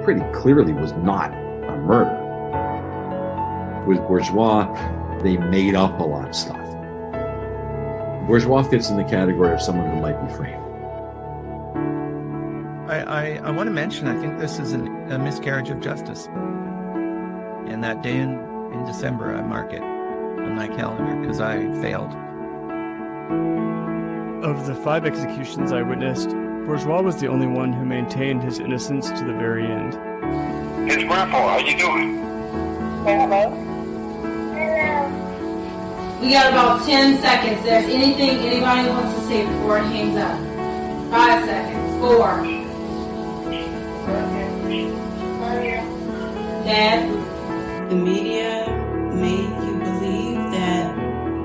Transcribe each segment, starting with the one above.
pretty clearly was not a murder. With Bourgeois, they made up a lot of stuff. Bourgeois fits in the category of someone who might be framed. I want to mention, I think this is a miscarriage of justice. And that day in December, I mark it on my calendar because I failed. Of the 5 executions I witnessed, Bourgeois was the only one who maintained his innocence to the very end. It's Grandpa, how you doing? Hello? We got about 10 seconds. If there's anything anybody wants to say before it hangs up. 5 seconds. 4. Dad? The media made you believe that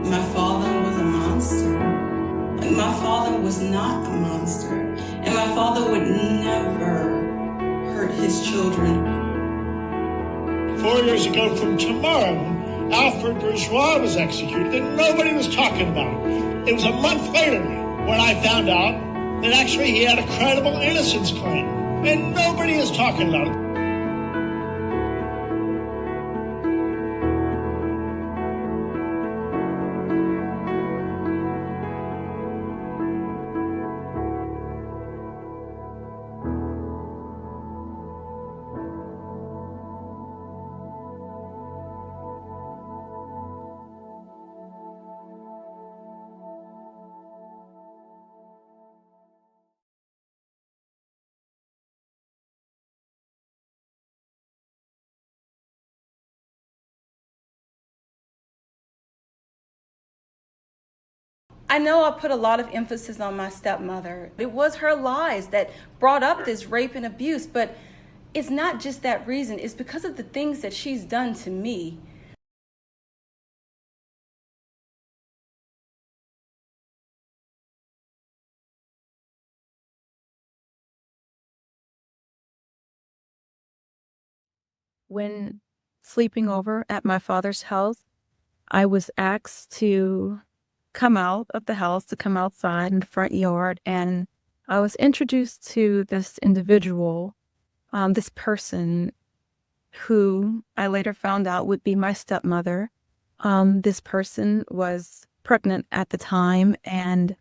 my father was a monster. But my father was not a monster. And my father would never hurt his children. 4 years ago from tomorrow, Alfred Bourgeois was executed and nobody was talking about it. It was a month later when I found out that actually he had a credible innocence claim and nobody is talking about it. I know I put a lot of emphasis on my stepmother. It was her lies that brought up this rape and abuse, but it's not just that reason. It's because of the things that she's done to me. When sleeping over at my father's house, I was asked to come out of the house, to come outside in the front yard, and I was introduced to this individual, this person who I later found out would be my stepmother. This person was pregnant at the time, and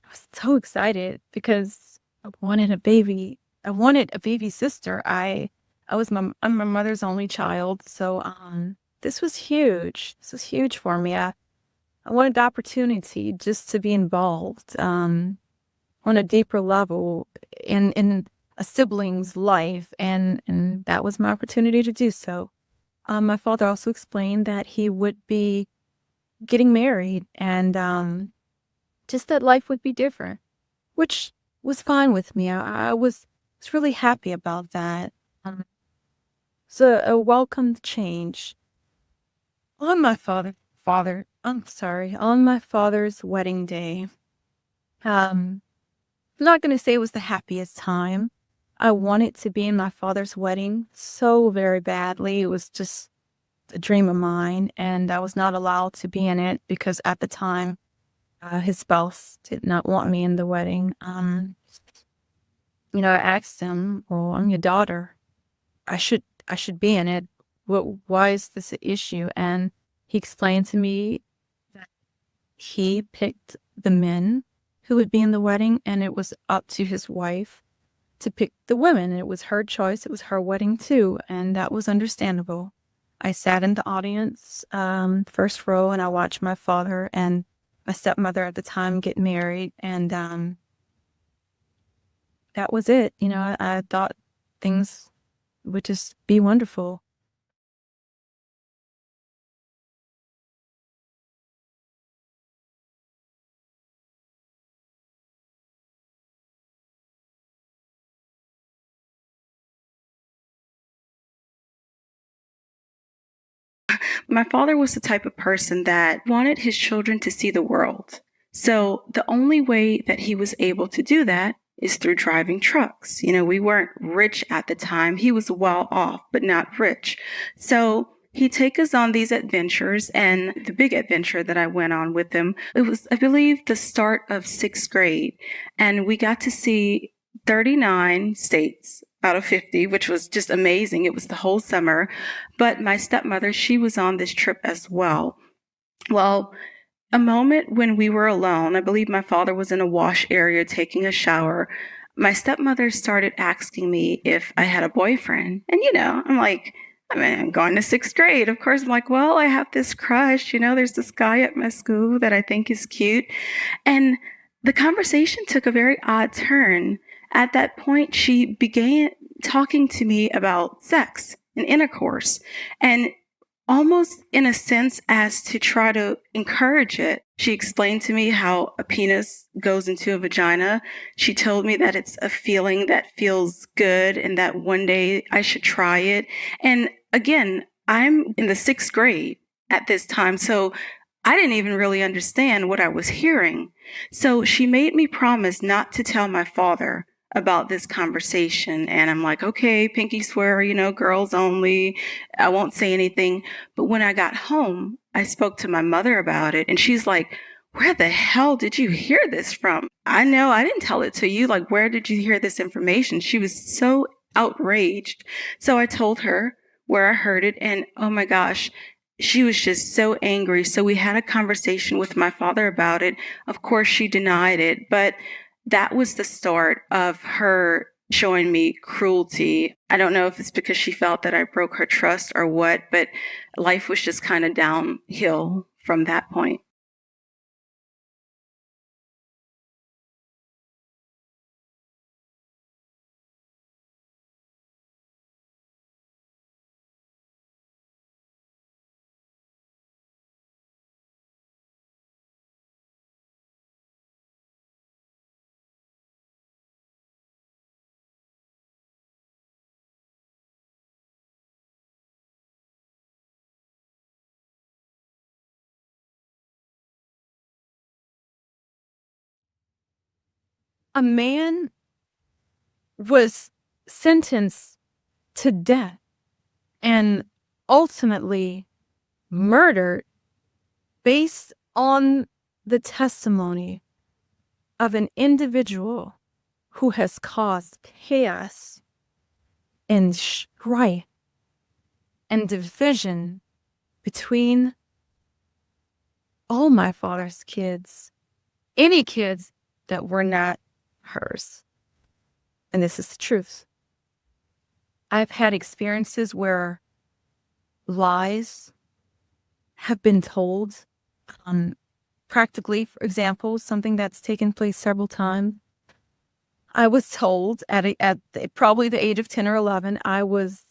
I was so excited because I wanted a baby. I wanted a baby sister. I'm my mother's only child, so this was huge. This was huge for me. I wanted the opportunity just to be involved on a deeper level in a sibling's life, and that was my opportunity to do so. My father also explained that he would be getting married and just that life would be different, which was fine with me. I was really happy about that. So a welcome change. On my father's wedding day, I'm not going to say it was the happiest time. I wanted to be in my father's wedding so very badly. It was just a dream of mine, and I was not allowed to be in it because at the time, his spouse did not want me in the wedding. I asked him, "Well, I'm your daughter. I should be in it. Why is this an issue?" And he explained to me that he picked the men who would be in the wedding, and it was up to his wife to pick the women. It was her choice. It was her wedding too, and that was understandable. I sat in the audience, first row, and I watched my father and my stepmother at the time get married, and that was it. I thought things would just be wonderful. My father was the type of person that wanted his children to see the world. So the only way that he was able to do that is through driving trucks. We weren't rich at the time. He was well off, but not rich. So he'd take us on these adventures, and the big adventure that I went on with him, it was, I believe, the start of 6th grade. And we got to see 39 states out of 50, which was just amazing. It was the whole summer. But my stepmother, she was on this trip as well. Well, a moment when we were alone, I believe my father was in a wash area taking a shower. My stepmother started asking me if I had a boyfriend. And, I'm like, I'm going to sixth grade. Of course, I'm like, well, I have this crush. There's this guy at my school that I think is cute. And the conversation took a very odd turn. At that point, she began talking to me about sex and intercourse. And almost in a sense as to try to encourage it. She explained to me how a penis goes into a vagina. She told me that it's a feeling that feels good and that one day I should try it. And again, I'm in the sixth grade at this time, so I didn't even really understand what I was hearing. So she made me promise not to tell my father about this conversation. And I'm like, okay, pinky swear, girls only. I won't say anything. But when I got home, I spoke to my mother about it. And she's like, where the hell did you hear this from? I know I didn't tell it to you. Like, where did you hear this information? She was so outraged. So I told her where I heard it. And oh my gosh, she was just so angry. So we had a conversation with my father about it. Of course, she denied it, but that was the start of her showing me cruelty. I don't know if it's because she felt that I broke her trust or what, but life was just kind of downhill from that point. A man was sentenced to death and ultimately murdered based on the testimony of an individual who has caused chaos and strife and division between all my father's kids, any kids that were not hers. And this is the truth. I've had experiences where lies have been told, practically, for example, something that's taken place several times. I was told probably the age of 10 or 11, I was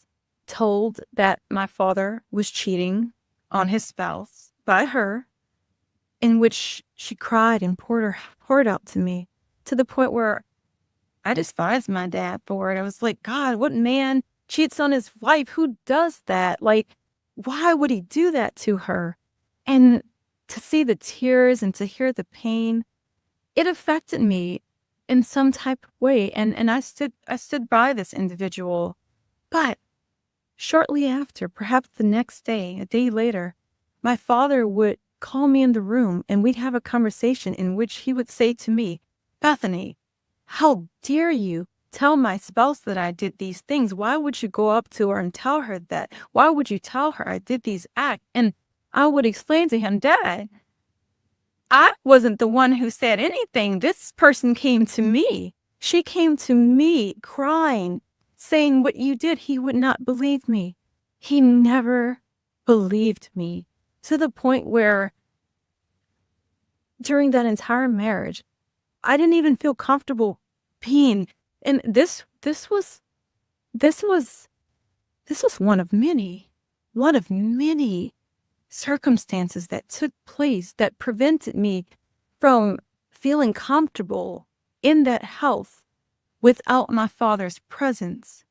told that my father was cheating on his spouse by her, in which she cried and poured her heart out to me, to the point where I despised my dad for it. I was like, God, what man cheats on his wife? Who does that? Like, why would he do that to her? And to see the tears and to hear the pain, it affected me in some type of way. And I stood by this individual. But shortly after, perhaps the next day, a day later, my father would call me in the room and we'd have a conversation in which he would say to me, Bethany, how dare you tell my spouse that I did these things? Why would you go up to her and tell her that? Why would you tell her I did these acts? And I would explain to him, Dad, I wasn't the one who said anything. This person came to me. She came to me crying, saying what you did. He would not believe me. He never believed me, to the point where during that entire marriage, I didn't even feel comfortable being. And this was one of many circumstances that took place that prevented me from feeling comfortable in that house without my father's presence.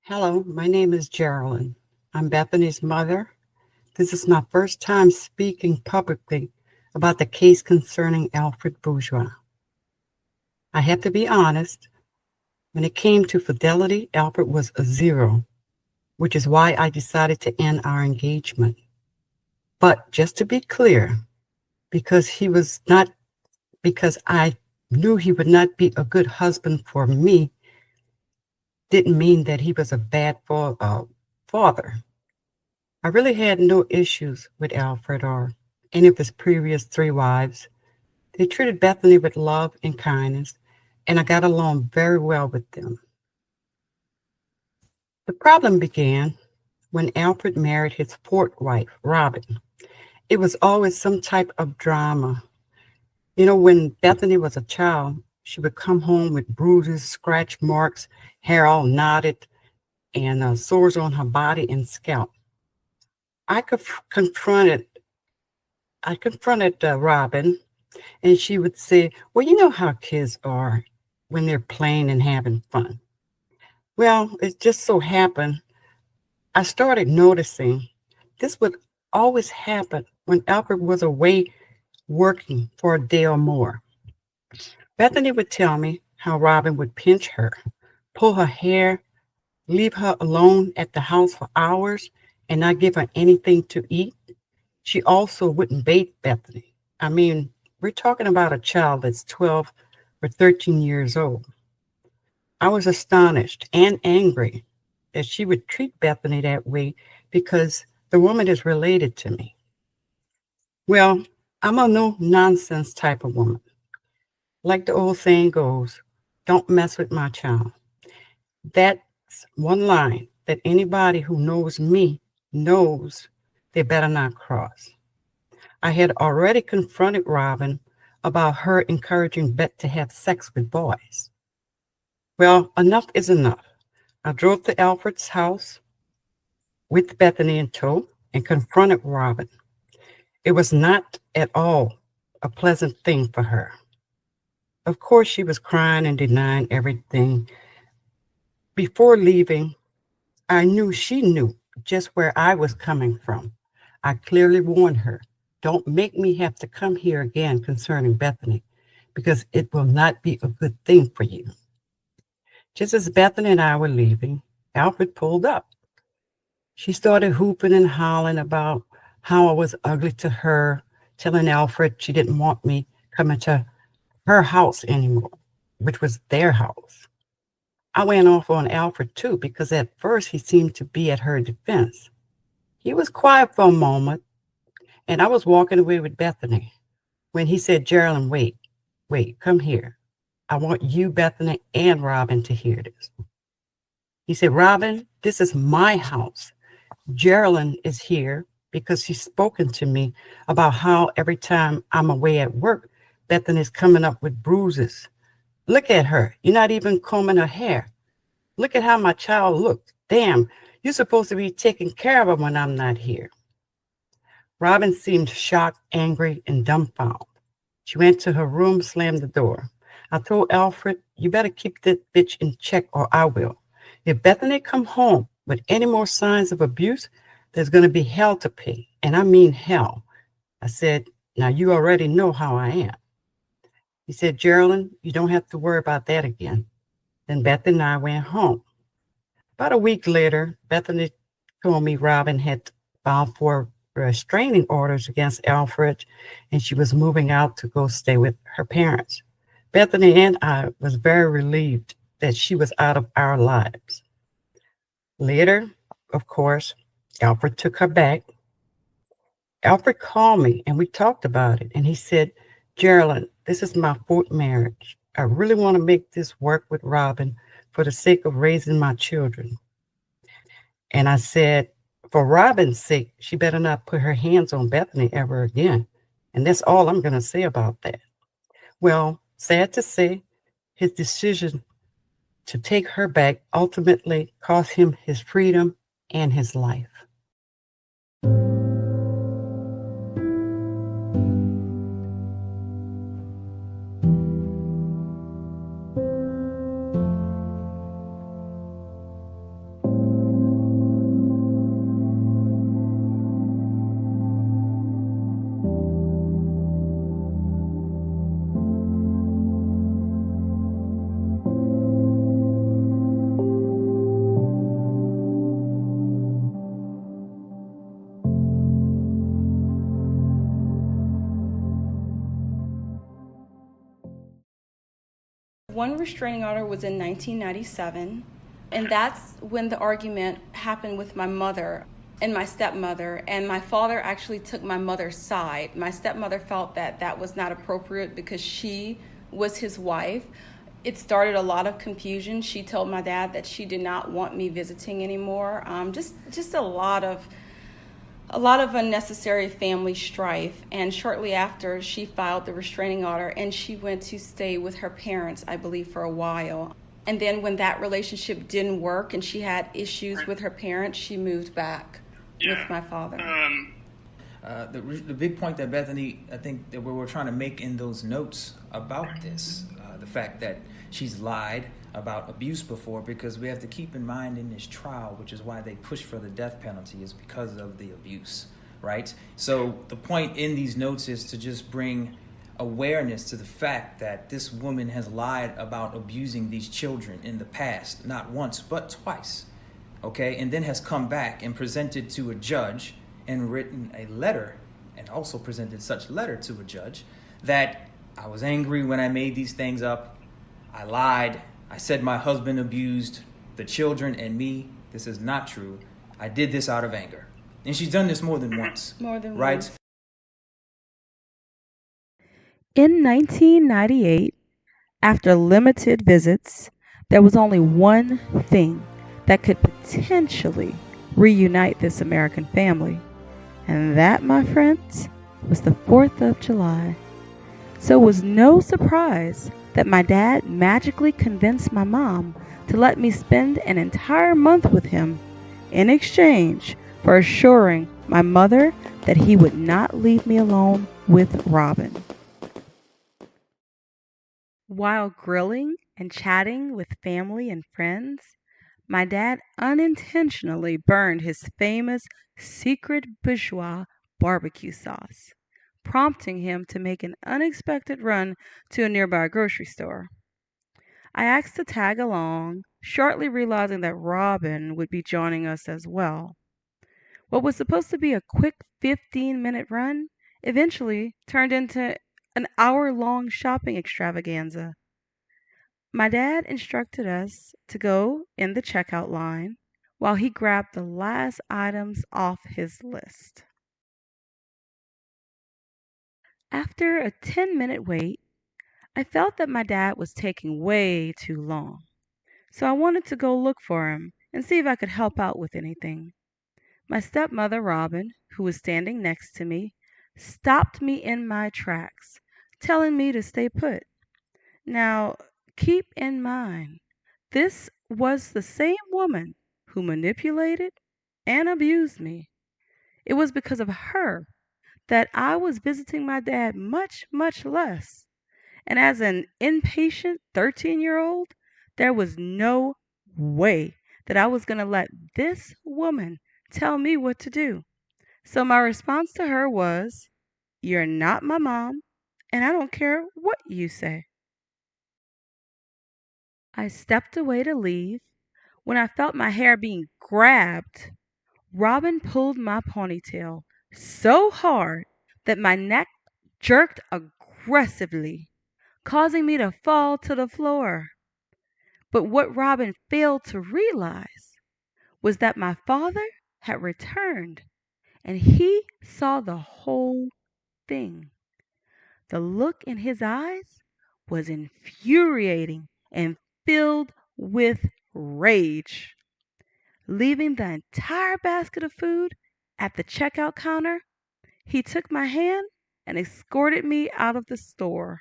Hello, my name is Geraldine. I'm Bethany's mother. This is my first time speaking publicly about the case concerning Alfred Bourgeois. I have to be honest, when it came to fidelity, Alfred was a 0, which is why I decided to end our engagement. But just to be clear, because I knew he would not be a good husband for me, didn't mean that he was a bad father. I really had no issues with Alfred or any of his previous 3 wives. They treated Bethany with love and kindness, and I got along very well with them. The problem began when Alfred married his 4th wife, Robin. It was always some type of drama. You know, when Bethany was a child, she would come home with bruises, scratch marks, hair all knotted, and sores on her body and scalp. I confronted Robin, and she would say, well, you know how kids are when they're playing and having fun. Well, it just so happened, I started noticing this would always happen when Alfred was away working for a day or more. Bethany would tell me how Robin would pinch her, pull her hair, leave her alone at the house for hours, and not give her anything to eat. She also wouldn't bathe Bethany. I mean, we're talking about a child that's 12 or 13 years old. I was astonished and angry that she would treat Bethany that way because the woman is related to me. Well, I'm a no-nonsense type of woman. Like the old saying goes, don't mess with my child. That's one line that anybody who knows me knows they better not cross. I had already confronted Robin about her encouraging Beth to have sex with boys. Well, enough is enough. I drove to Alfred's house with Bethany in tow and confronted Robin. It was not at all a pleasant thing for her. Of course, she was crying and denying everything. Before leaving, I knew she knew just where I was coming from. I clearly warned her, don't make me have to come here again concerning Bethany, because it will not be a good thing for you. Just as Bethany and I were leaving, Alfred pulled up. She started hooping and hollering about how I was ugly to her, telling Alfred she didn't want me coming to her house anymore, which was their house. I went off on Alfred too, because at first he seemed to be at her defense. He was quiet for a moment, and I was walking away with Bethany when he said, Geraldine, wait, come here. I want you, Bethany, and Robin to hear this. He said, Robin, this is my house. Geraldine is here because she's spoken to me about how every time I'm away at work, Bethany's coming up with bruises. Look at her. You're not even combing her hair. Look at how my child looks. Damn, you're supposed to be taking care of her when I'm not here. Robin seemed shocked, angry, and dumbfounded. She went to her room, slammed the door. I told Alfred, you better keep that bitch in check or I will. If Bethany come home with any more signs of abuse, there's going to be hell to pay. And I mean hell. I said, now you already know how I am. He said, Geraldine, you don't have to worry about that again. Then Bethany and I went home. About a week later, Bethany told me Robin had filed for restraining orders against Alfred, and she was moving out to go stay with her parents. Bethany and I was very relieved that she was out of our lives. Later, of course, Alfred took her back. Alfred called me and we talked about it, and he said, Geraldine, this is my 4th marriage. I really want to make this work with Robin for the sake of raising my children. And I said, for Robin's sake, she better not put her hands on Bethany ever again. And that's all I'm going to say about that. Well, sad to say, his decision to take her back ultimately cost him his freedom and his life. One restraining order was in 1997, and that's when the argument happened with my mother and my stepmother, and my father actually took my mother's side. My stepmother felt that that was not appropriate because she was his wife. It started a lot of confusion. She told my dad that she did not want me visiting anymore. Just a lot of unnecessary family strife. And shortly after, she filed the restraining order, and she went to stay with her parents, I believe, for a while. And then when that relationship didn't work and she had issues with her parents, she moved back with my father. The big point that Bethany, I think that we were trying to make in those notes about this, the fact that she's lied about abuse before, because we have to keep in mind in this trial, which is why they push for the death penalty, is because of the abuse, right? So the point in these notes is to just bring awareness to the fact that this woman has lied about abusing these children in the past, not once, but twice, okay? And then has come back and presented to a judge and written a letter, and also presented such letter to a judge, that I was angry when I made these things up. I lied. I said my husband abused the children and me. This is not true. I did this out of anger. And she's done this more than once. More than right? once. In 1998, after limited visits, there was only one thing that could potentially reunite this American family. And that, my friends, was the 4th of July. So it was no surprise that my dad magically convinced my mom to let me spend an entire month with him in exchange for assuring my mother that he would not leave me alone with Robin. While grilling and chatting with family and friends, my dad unintentionally burned his famous secret bourgeois barbecue sauce, prompting him to make an unexpected run to a nearby grocery store. I asked to tag along, shortly realizing that Robin would be joining us as well. What was supposed to be a quick 15-minute run eventually turned into an hour-long shopping extravaganza. My dad instructed us to go in the checkout line while he grabbed the last items off his list. After a 10-minute wait, I felt that my dad was taking way too long, so I wanted to go look for him and see if I could help out with anything. My stepmother, Robin, who was standing next to me, stopped me in my tracks, telling me to stay put. Now, keep in mind, this was the same woman who manipulated and abused me. It was because of her that I was visiting my dad much, much less. And as an impatient 13-year-old, there was no way that I was going to let this woman tell me what to do. So my response to her was, "You're not my mom, and I don't care what you say." I stepped away to leave. When I felt my hair being grabbed, Robin pulled my ponytail so hard that my neck jerked aggressively, causing me to fall to the floor. But what Robin failed to realize was that my father had returned, and he saw the whole thing. The look in his eyes was infuriating and filled with rage. Leaving the entire basket of food at the checkout counter, he took my hand and escorted me out of the store.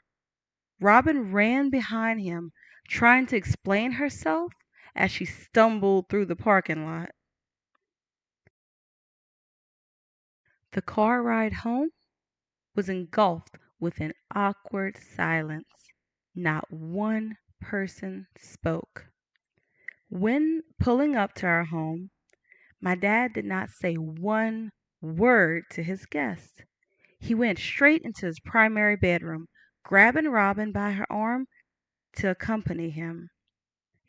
Robin ran behind him, trying to explain herself as she stumbled through the parking lot. The car ride home was engulfed with an awkward silence. Not one person spoke. When pulling up to our home, my dad did not say one word to his guest. He went straight into his primary bedroom, grabbing Robin by her arm to accompany him.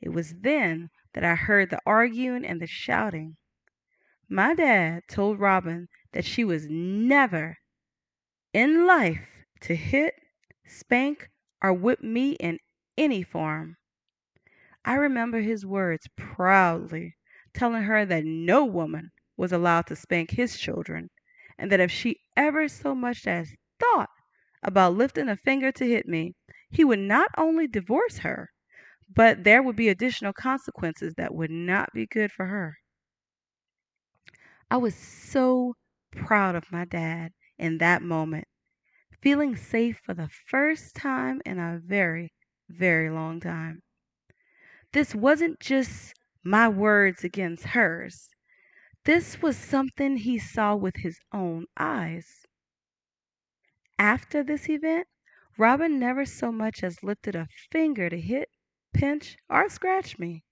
It was then that I heard the arguing and the shouting. My dad told Robin that she was never in life to hit, spank, or whip me in any form. I remember his words proudly, telling her that no woman was allowed to spank his children, and that if she ever so much as thought about lifting a finger to hit me, he would not only divorce her, but there would be additional consequences that would not be good for her. I was so proud of my dad in that moment, feeling safe for the first time in a very, very long time. This wasn't just my words against hers. This was something he saw with his own eyes. After this event, Robin never so much as lifted a finger to hit, pinch, or scratch me.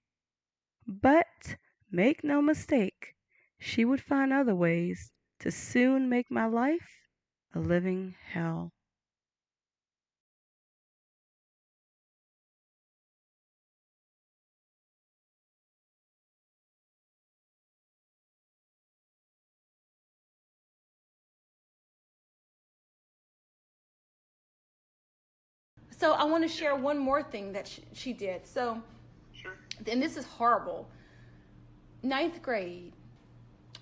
But make no mistake, she would find other ways to soon make my life a living hell. So I want to share one more thing that she did. So, and this is horrible. 9th grade,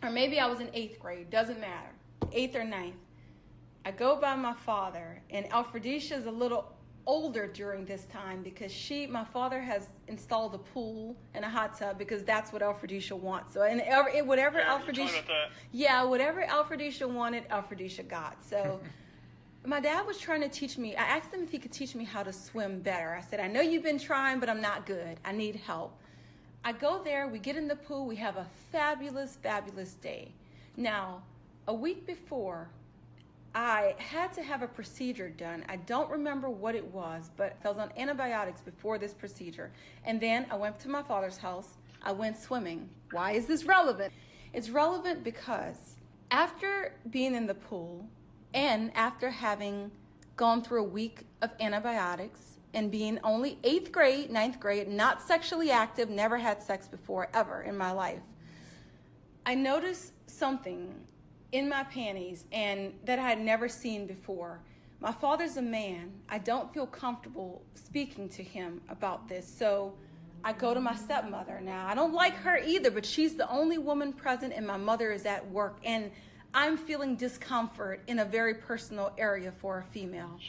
or maybe I was in 8th grade, doesn't matter, 8th or 9th. I go by my father, and Alfredicia is a little older during this time because my father has installed a pool and a hot tub because that's what Alfredicia wants. So, and whatever Alfredicia wanted, Alfredicia got. So. My dad was trying to teach me. I asked him if he could teach me how to swim better. I said, I know you've been trying, but I'm not good. I need help. I go there. We get in the pool. We have a fabulous, fabulous day. Now, a week before, I had to have a procedure done. I don't remember what it was, but I was on antibiotics before this procedure. And then I went to my father's house. I went swimming. Why is this relevant? It's relevant because after being in the pool, and after having gone through a week of antibiotics and being only 8th grade, 9th grade, not sexually active, never had sex before ever in my life, I noticed something in my panties and that I had never seen before. My father's a man. I don't feel comfortable speaking to him about this. So I go to my stepmother. Now, I don't like her either, but she's the only woman present and my mother is at work. And I'm feeling discomfort in a very personal area for a female.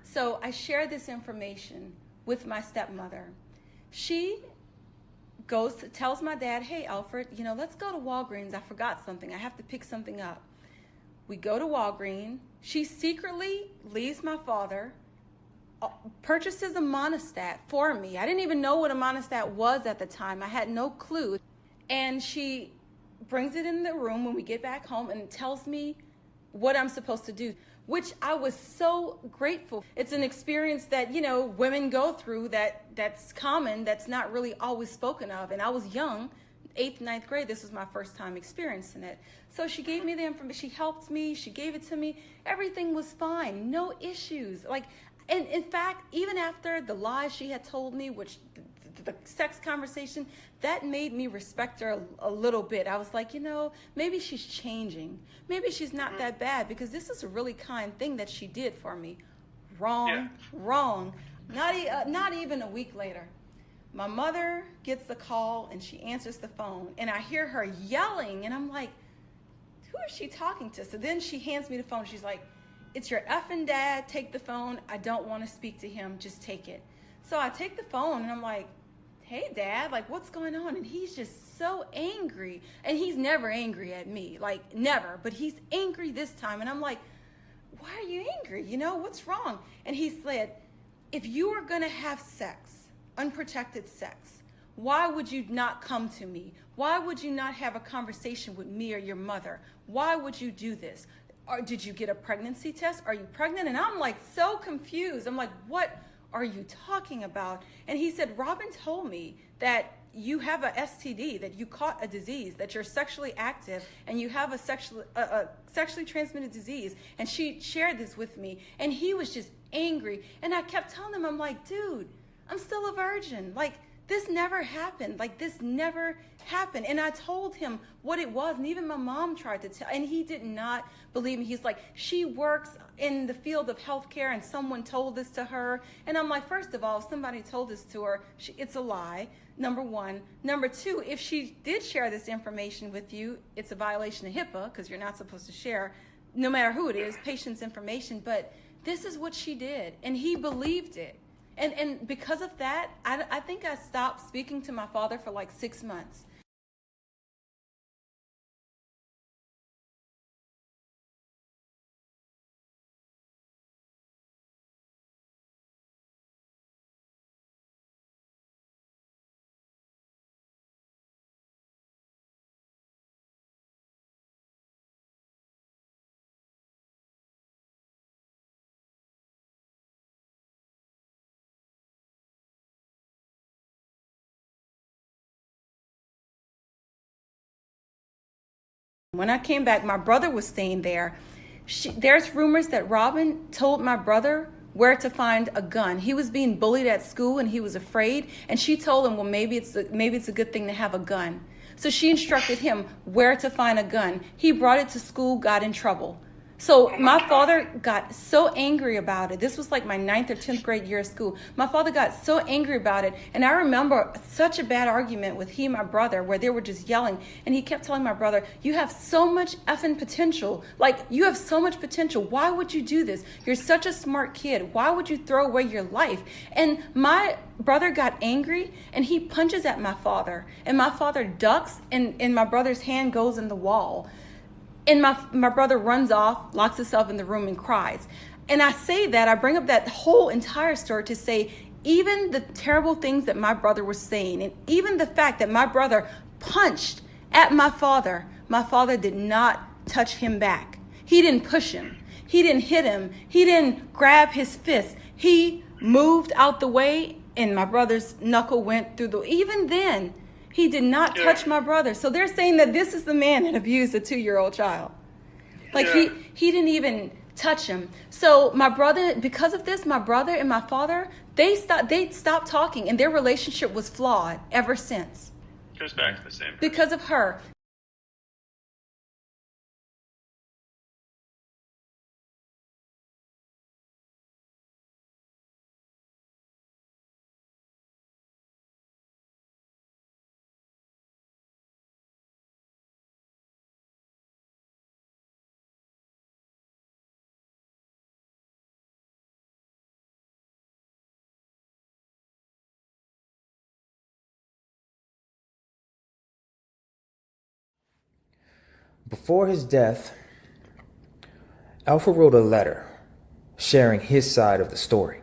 So I share this information with my stepmother. She tells my dad, hey, Alfred, let's go to Walgreens. I forgot something. I have to pick something up. We go to Walgreens. She secretly leaves my father, purchases a monostat for me. I didn't even know what a monostat was at the time. I had no clue. And she brings it in the room when we get back home and tells me what I'm supposed to do, which I was so grateful. It's an experience that, women go through that's common, that's not really always spoken of. And I was young, 8th, 9th grade. This was my first time experiencing it. So she gave me the information. She helped me. She gave it to me. Everything was fine. No issues. And in fact, even after the lies she had told me, which the sex conversation, that made me respect her a little bit. I was like, maybe she's changing. Maybe she's not that bad because this is a really kind thing that she did for me. Wrong. Not even a week later. My mother gets the call and she answers the phone and I hear her yelling and I'm like, who is she talking to? So then she hands me the phone. She's like, it's your effing dad. Take the phone. I don't want to speak to him. Just take it. So I take the phone and I'm like, hey, Dad, what's going on? And he's just so angry. And he's never angry at me, never. But he's angry this time. And I'm like, why are you angry? What's wrong? And he said, if you are going to have sex, unprotected sex, why would you not come to me? Why would you not have a conversation with me or your mother? Why would you do this? Or did you get a pregnancy test? Are you pregnant? And I'm so confused. I'm like, what are you talking about? And he said, Robin told me that you have a STD, that you caught a disease, that you're sexually active and you have a sexually transmitted disease. And she shared this with me and he was just angry. And I kept telling him, I'm like, dude, I'm still a virgin. this never happened. Like, this never happened. And I told him what it was. And even my mom tried to tell, and he did not believe me. He's like, she works in the field of healthcare and someone told this to her. And I'm like, first of all, if somebody told this to her, it's a lie, number one. Number two, if she did share this information with you, it's a violation of HIPAA because you're not supposed to share, no matter who it is, patient's information. But this is what she did. And he believed it. And because of that, I think I stopped speaking to my father for like 6 months. When I came back, my brother was staying there. There's rumors that Robin told my brother where to find a gun. He was being bullied at school and he was afraid. And she told him, well, maybe it's a good thing to have a gun. So she instructed him where to find a gun. He brought it to school, got in trouble. So my father got so angry about it. This was like my 9th or 10th grade year of school. My father got so angry about it. And I remember such a bad argument with he and my brother where they were just yelling. And he kept telling my brother, you have so much effing potential. Like, you have so much potential. Why would you do this? You're such a smart kid. Why would you throw away your life? And my brother got angry and he punches at my father. And my father ducks and my brother's hand goes in the wall. And my brother runs off, locks himself in the room and cries. And I say that, I bring up that whole entire story to say, even the terrible things that my brother was saying, and even the fact that my brother punched at my father did not touch him back. He didn't push him. He didn't hit him. He didn't grab his fist. He moved out the way and my brother's knuckle went through the, even then, he did not touch my brother. So they're saying that this is the man that abused a 2-year-old child. Like he didn't even touch him. So my brother, because of this, my brother and my father, they stopped talking and their relationship was flawed ever since. Goes back to the same. Because of her. Before his death, Alfred wrote a letter sharing his side of the story.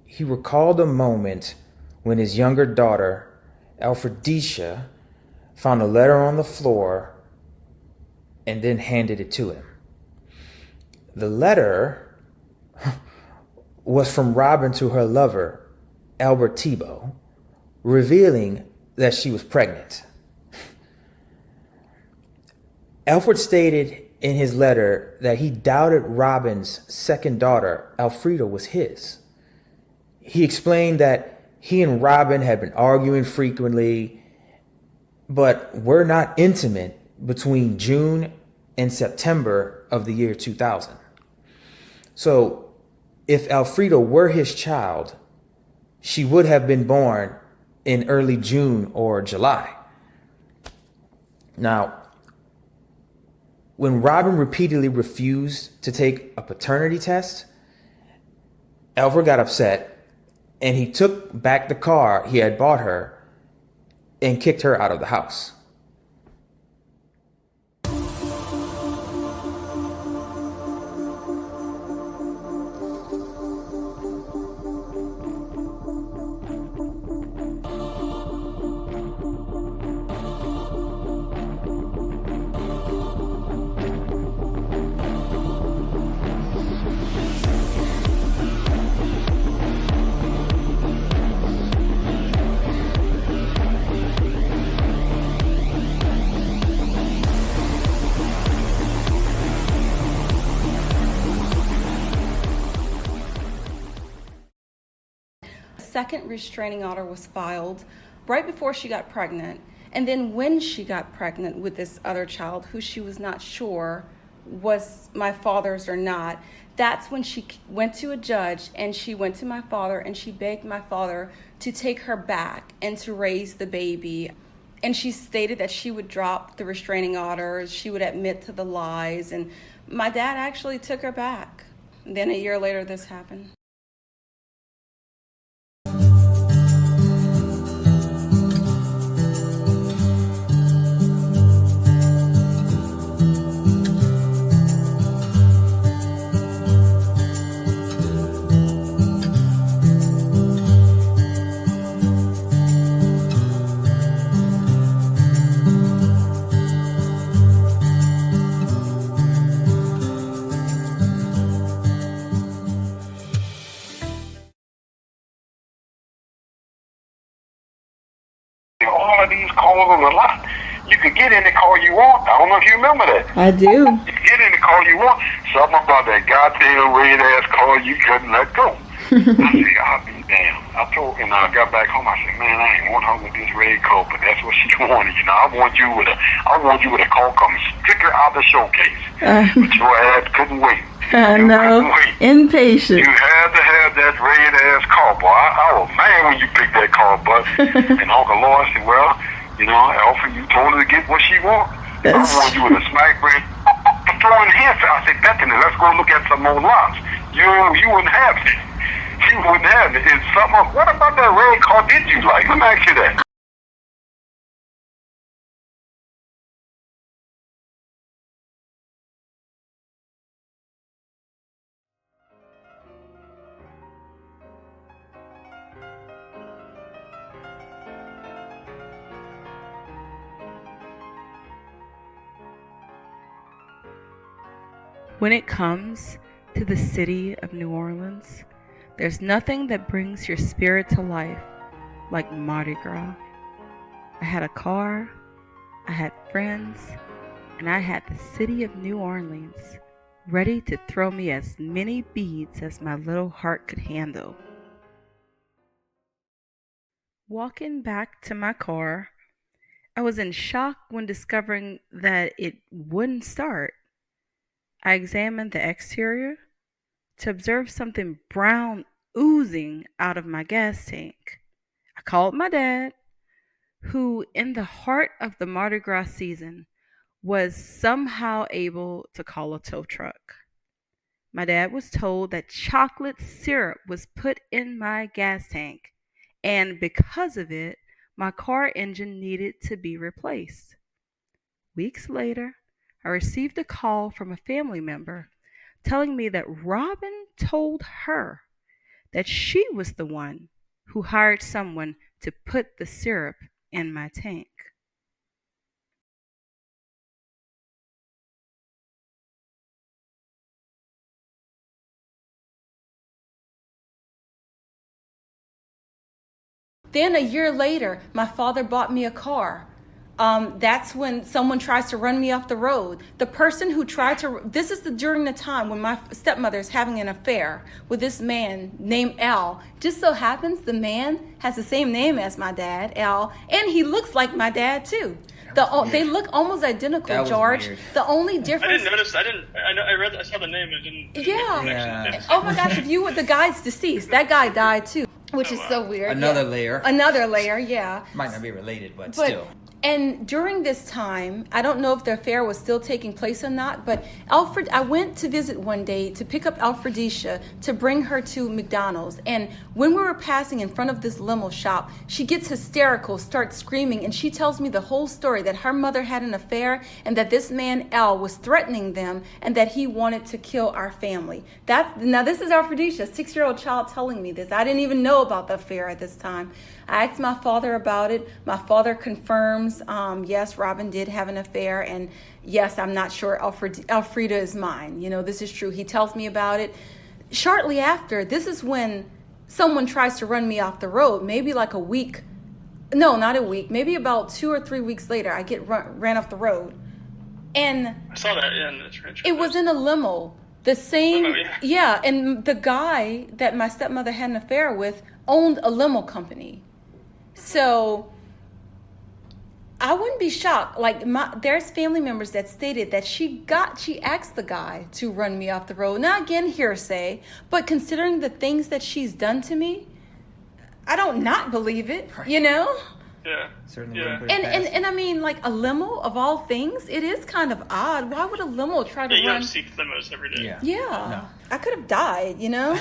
He recalled a moment when his younger daughter, Alfredicia, found a letter on the floor and then handed it to him. The letter was from Robin to her lover, Albert Thibault, revealing that she was pregnant. Alfred stated in his letter that he doubted Robin's second daughter, Alfreda, was his. He explained that he and Robin had been arguing frequently, but were not intimate between June and September of the year 2000. So if Alfreda were his child, she would have been born in early June or July. Now, when Robin repeatedly refused to take a paternity test, Alfred got upset and he took back the car he had bought her and kicked her out of the house. second restraining order was filed right before she got pregnant. And then when she got pregnant with this other child, who she was not sure was my father's or not, that's when she went to a judge, and she went to my father and she begged my father to take her back and to raise the baby. And she stated that she would drop the restraining orders, she would admit to the lies, and my dad actually took her back. And then a year later, this happened. All of these calls on the line. You could get any call you want. I don't know if you remember that. I do. You could get any call you want. Something about that goddamn red ass call you couldn't let go. I said, I'll be damned. I got back home. I said, man, I ain't want her with this red coat, but that's what she wanted. You know, I want you with a call coming strictly out the showcase. But your ass couldn't wait. No, impatient. You had to have that red ass car, boy. I was mad when you picked that car, but and Uncle Lloyd said, well, you know, Alfred, you told her to get what she wants. I want you with a smack break. Throwing hints. I said, Bethany, let's go look at some more lots. You wouldn't have it. She wouldn't have it. It's something. What about that red car did you like? Let me ask you that. When it comes to the city of New Orleans, there's nothing that brings your spirit to life like Mardi Gras. I had a car, I had friends, and I had the city of New Orleans ready to throw me as many beads as my little heart could handle. Walking back to my car, I was in shock when discovering that it wouldn't start. I examined the exterior to observe something brown oozing out of my gas tank. I called my dad, who in the heart of the Mardi Gras season was somehow able to call a tow truck. My dad was told that chocolate syrup was put in my gas tank, and because of it, my car engine needed to be replaced. Weeks later, I received a call from a family member telling me that Robin told her that she was the one who hired someone to put the syrup in my tank. Then a year later, my father bought me a car. That's when someone tries to run me off the road. The person who tried to, during the time when my stepmother is having an affair with this man named Al. Just so happens the man has the same name as my dad, Al, and he looks like my dad too. They look almost identical, George. Weird. The only difference. I didn't notice. I saw the name. I didn't. Yeah. Oh my gosh! The guy's deceased. That guy died too, which is so weird. Another layer. Another layer. Yeah. Might not be related, but still. And during this time, I don't know if the affair was still taking place or not, but I went to visit one day to pick up Alfredicia to bring her to McDonald's. And when we were passing in front of this limo shop, she gets hysterical, starts screaming, and she tells me the whole story, that her mother had an affair and that this man, Al, was threatening them and that he wanted to kill our family. Now this is Alfredicia, a 6-year-old child telling me this. I didn't even know about the affair at this time. I asked my father about it. My father confirms, yes, Robin did have an affair. And yes, I'm not sure Alfreda is mine. You know, this is true. He tells me about it. Shortly after, this is when someone tries to run me off the road. Maybe like a week. No, not a week. Maybe about 2 or 3 weeks later, I get ran off the road. And I saw that in the trench. It was in a limo. The same, yeah. And the guy that my stepmother had an affair with owned a limo company. So I wouldn't be shocked. Like, there's family members that stated that she asked the guy to run me off the road. Now, again, hearsay, but considering the things that she's done to me, I don't not believe it, you know? Yeah. Certainly. Yeah. And I mean, like, a limo of all things, it is kind of odd. Why would a limo try to You run? don't see limos every day. Yeah. Yeah. No. I could have died, you know?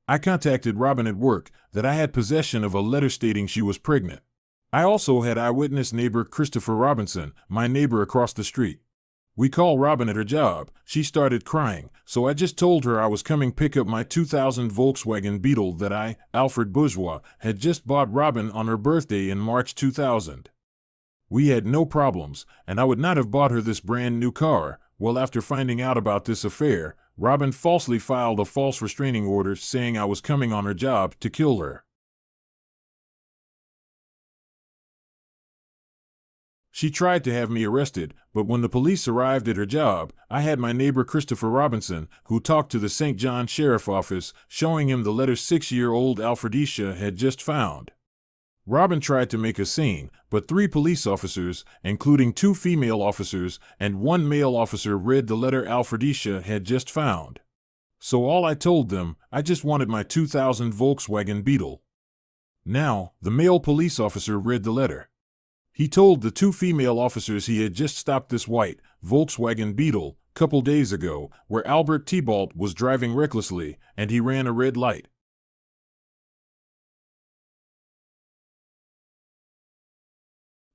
I contacted Robin at work that I had possession of a letter stating she was pregnant. I also had eyewitness neighbor Christopher Robinson, my neighbor across the street. We called Robin at her job. She started crying, so I just told her I was coming pick up my 2000 Volkswagen Beetle that I, Alfred Bourgeois, had just bought Robin on her birthday in March 2000. We had no problems, and I would not have bought her this brand new car. Well, after finding out about this affair, Robin falsely filed a false restraining order saying I was coming on her job to kill her. She tried to have me arrested, but when the police arrived at her job, I had my neighbor Christopher Robinson, who talked to the St. John Sheriff Office, showing him the letter 6-year-old Alfredicia had just found. Robin tried to make a scene, but 3 police officers, including 2 female officers and 1 male officer, read the letter Alfredicia had just found. So all I told them, I just wanted my 2000 Volkswagen Beetle. Now, the male police officer read the letter. He told the 2 female officers he had just stopped this white Volkswagen Beetle couple days ago, where Albert Thibault was driving recklessly, and he ran a red light.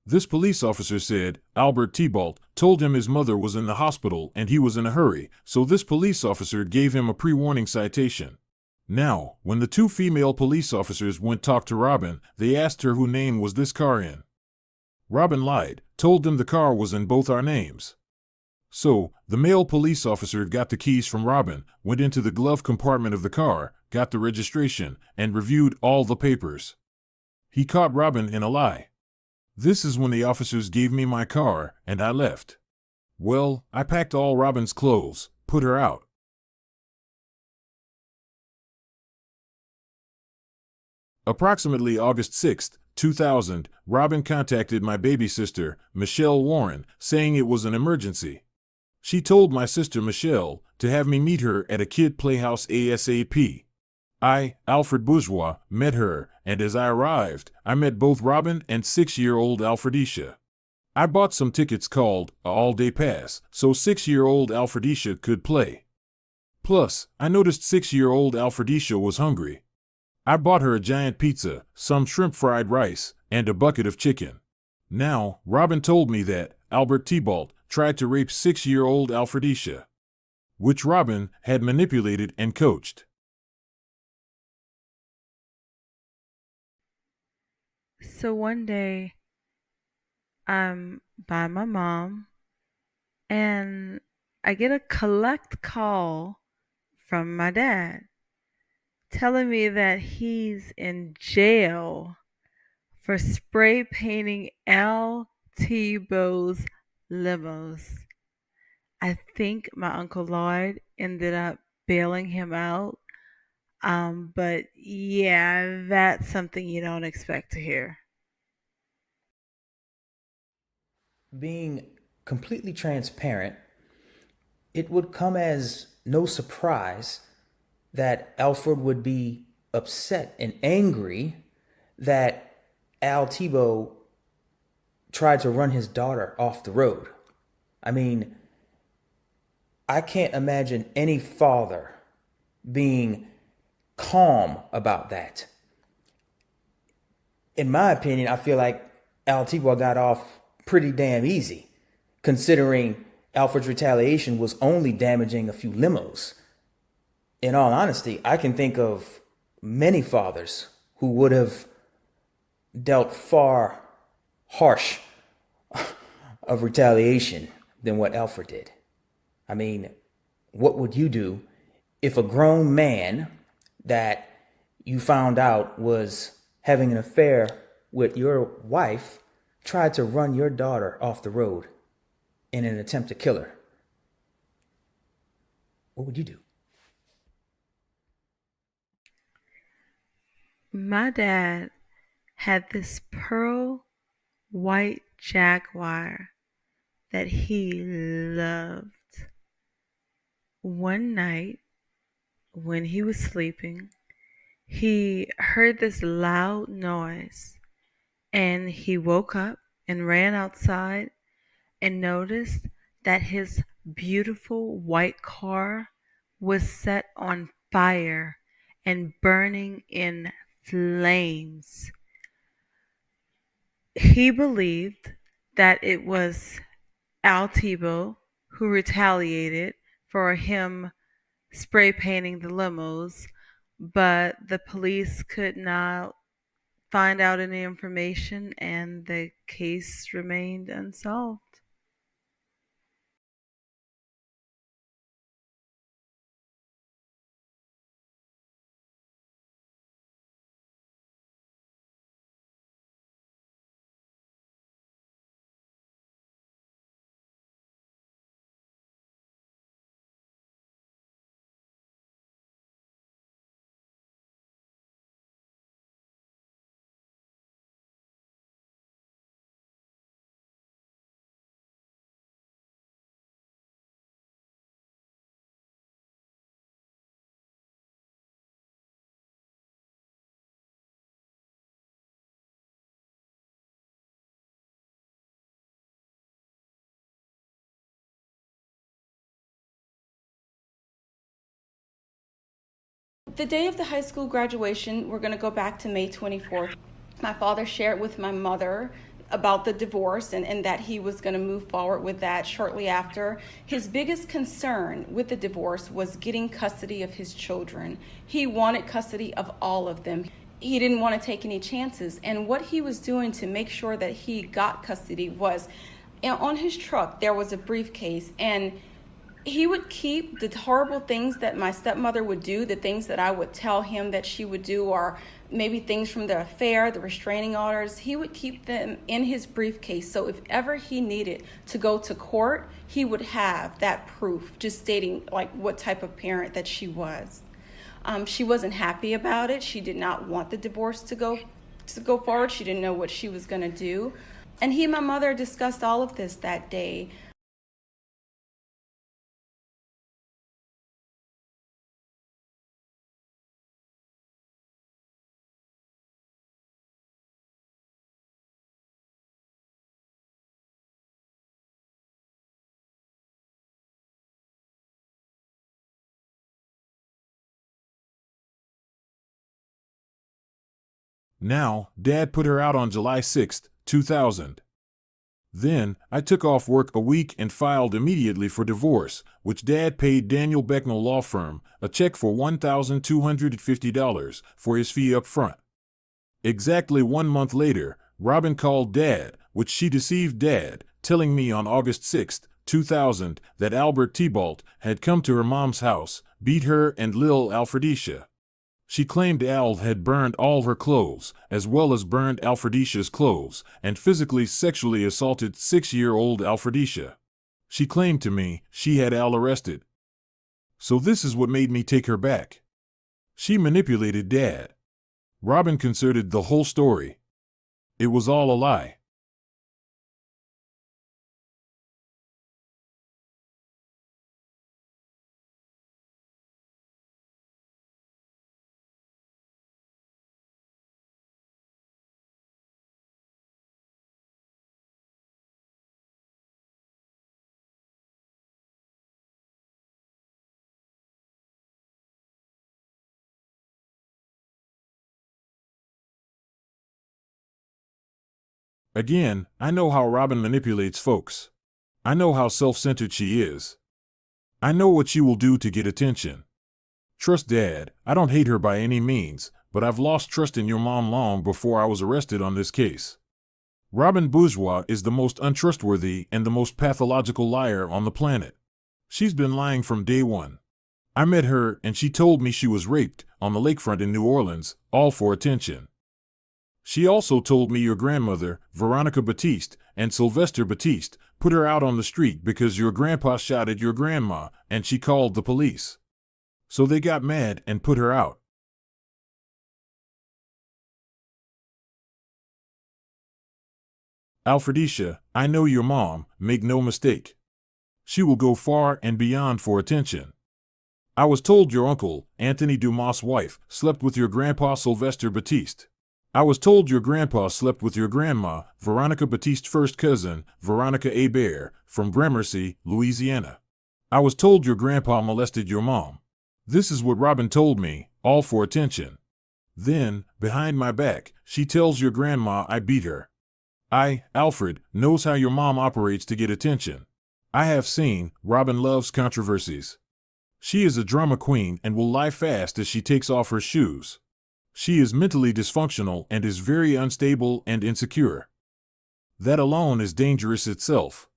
This police officer said Albert Thibault told him his mother was in the hospital and he was in a hurry, so this police officer gave him a pre-warning citation. Now, when the 2 female police officers went to talk to Robin, they asked her whose name was this car in. Robin lied, told them the car was in both our names. So, the male police officer got the keys from Robin, went into the glove compartment of the car, got the registration, and reviewed all the papers. He caught Robin in a lie. This is when the officers gave me my car, and I left. Well, I packed all Robin's clothes, put her out. Approximately August 6, 2000, Robin contacted my baby sister, Michelle Warren, saying it was an emergency. She told my sister Michelle to have me meet her at a kid playhouse ASAP. I, Alfred Bourgeois, met her, and as I arrived, I met both Robin and 6-year-old Alfredicia. I bought some tickets called a all-day pass, so 6-year-old Alfredicia could play. Plus, I noticed 6-year-old Alfredicia was hungry. I bought her a giant pizza, some shrimp fried rice, and a bucket of chicken. Now, Robin told me that Albert Thibault tried to rape 6-year-old Alfredicia, which Robin had manipulated and coached. So one day, I'm by my mom, and I get a collect call from my dad telling me that he's in jail for spray painting Al Tebow's limos. I think my Uncle Lloyd ended up bailing him out. But yeah, that's something you don't expect to hear. Being completely transparent, it would come as no surprise that Alfred would be upset and angry that Al Thibault tried to run his daughter off the road. I mean, I can't imagine any father being calm about that. In my opinion, I feel like Al Thibault got off pretty damn easy, considering Alfred's retaliation was only damaging a few limos. In all honesty, I can think of many fathers who would have dealt far harsh of retaliation than what Alfred did. I mean, what would you do if a grown man that you found out was having an affair with your wife tried to run your daughter off the road in an attempt to kill her? What would you do? My dad had this pearl white Jaguar that he loved. One night, when he was sleeping, he heard this loud noise, and he woke up and ran outside and noticed that his beautiful white car was set on fire and burning in flames. He believed that it was Al Tebow who retaliated for him spray painting the limos, but the police could not find out any information and the case remained unsolved. The day of the high school graduation, we're going to go back to May 24th. My father shared with my mother about the divorce and that he was going to move forward with that shortly after. His biggest concern with the divorce was getting custody of his children. He wanted custody of all of them. He didn't want to take any chances. And what he was doing to make sure that he got custody was, on his truck, there was a briefcase, and he would keep the horrible things that my stepmother would do, the things that I would tell him that she would do, or maybe things from the affair, the restraining orders. He would keep them in his briefcase. So if ever he needed to go to court, he would have that proof, just stating like what type of parent that she was. She wasn't happy about it. She did not want the divorce to go forward. She didn't know what she was going to do. And he and my mother discussed all of this that day. Now, Dad put her out on July 6, 2000. Then, I took off work a week and filed immediately for divorce, which Dad paid Daniel Becknell Law Firm a check for $1,250 for his fee up front. Exactly 1 month later, Robin called Dad, which she deceived Dad, telling me on August 6, 2000, that Albert Tybalt had come to her mom's house, beat her and Lil Alfredicia. She claimed Al had burned all her clothes, as well as burned Alfredicia's clothes, and physically sexually assaulted 6-year-old Alfredicia. She claimed to me she had Al arrested. So this is what made me take her back. She manipulated Dad. Robin concerted the whole story. It was all a lie. Again, I know how Robin manipulates folks. I know how self-centered she is. I know what she will do to get attention. Trust Dad, I don't hate her by any means, but I've lost trust in your mom long before I was arrested on this case. Robin Bourgeois is the most untrustworthy and the most pathological liar on the planet. She's been lying from day one. I met her and she told me she was raped on the lakefront in New Orleans, all for attention. She also told me your grandmother, Veronica Batiste, and Sylvester Batiste put her out on the street because your grandpa shot at your grandma and she called the police. So they got mad and put her out. Alfredicia, I know your mom, make no mistake. She will go far and beyond for attention. I was told your uncle, Anthony Dumas' wife, slept with your grandpa Sylvester Batiste. I was told your grandpa slept with your grandma, Veronica Batiste's first cousin, Veronica Hebert, from Gramercy, Louisiana. I was told your grandpa molested your mom. This is what Robin told me, all for attention. Then, behind my back, she tells your grandma I beat her. Alfred, knows how your mom operates to get attention. I have seen, Robin loves controversies. She is a drama queen and will lie fast as she takes off her shoes. She is mentally dysfunctional and is very unstable and insecure. That alone is dangerous itself.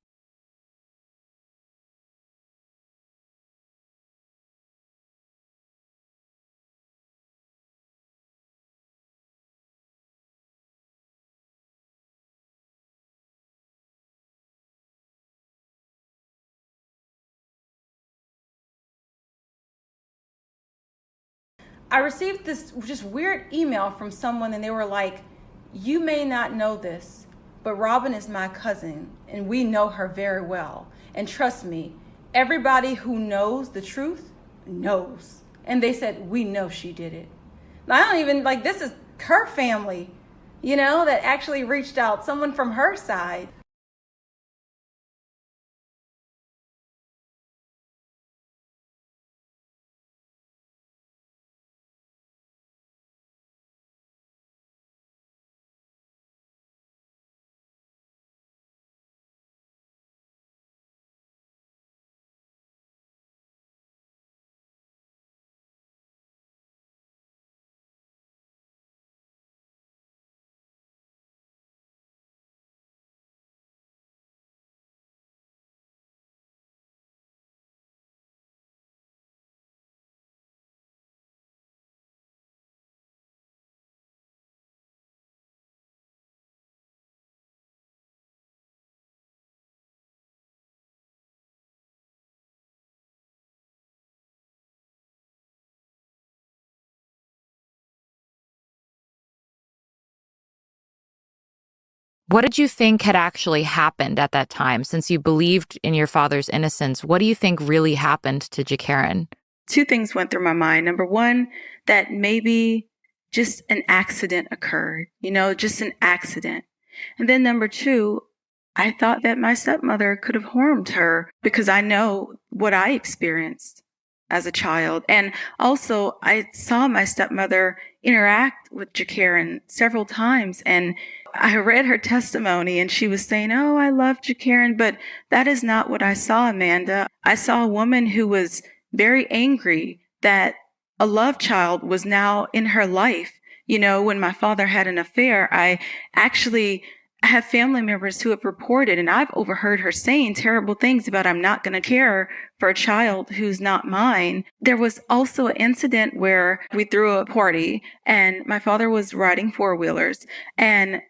I received this just weird email from someone and they were like, you may not know this, but Robin is my cousin and we know her very well. And trust me, everybody who knows the truth knows. And they said, we know she did it. Now, I don't even, this is her family, that actually reached out, someone from her side. What did you think had actually happened at that time? Since you believed in your father's innocence, what do you think really happened to Jacaren? Two things went through my mind. Number one, that maybe just an accident occurred, just an accident. And then number two, I thought that my stepmother could have harmed her because I know what I experienced as a child. And also, I saw my stepmother interact with Jacaren several times, and I read her testimony and she was saying, oh, I love Jacaren, but that is not what I saw, Amanda. I saw a woman who was very angry that a love child was now in her life. When my father had an affair, I actually have family members who have reported, and I've overheard her saying terrible things about, I'm not going to care for a child who's not mine. There was also an incident where we threw a party and my father was riding four-wheelers and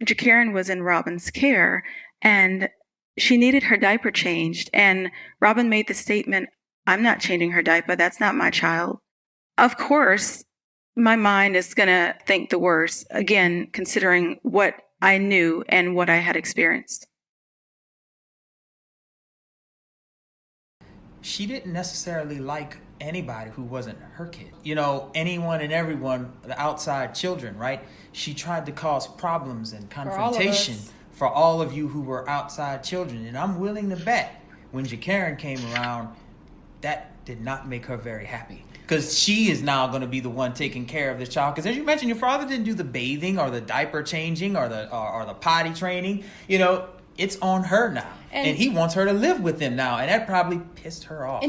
Jacaren was in Robin's care and she needed her diaper changed. And Robin made the statement, I'm not changing her diaper. That's not my child. Of course, my mind is going to think the worst, again, considering what I knew and what I had experienced. She didn't necessarily like anybody who wasn't her kid. Anyone and everyone, the outside children, right? She tried to cause problems and confrontation for all of you who were outside children. And I'm willing to bet when Jacaren came around, that did not make her very happy. Because she is now going to be the one taking care of this child. Because as you mentioned, your father didn't do the bathing or the diaper changing or the potty training. It's on her now. And he wants her to live with him now. And that probably pissed her off.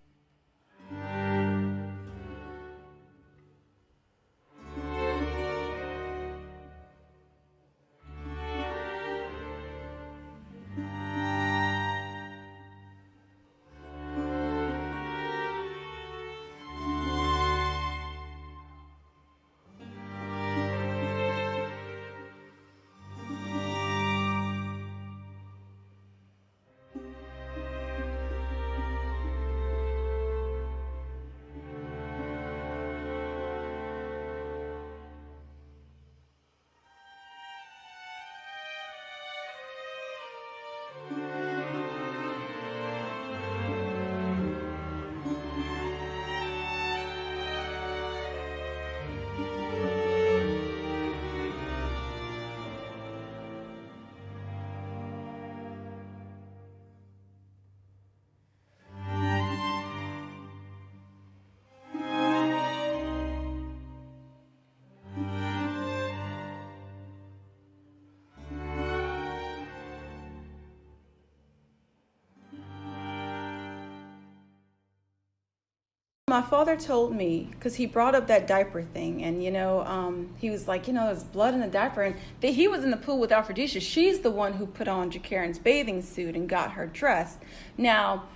My father told me, because he brought up that diaper thing, and he was like, there's blood in the diaper, and he was in the pool with Alfredecia. She's the one who put on Jakaren's bathing suit and got her dressed. Now,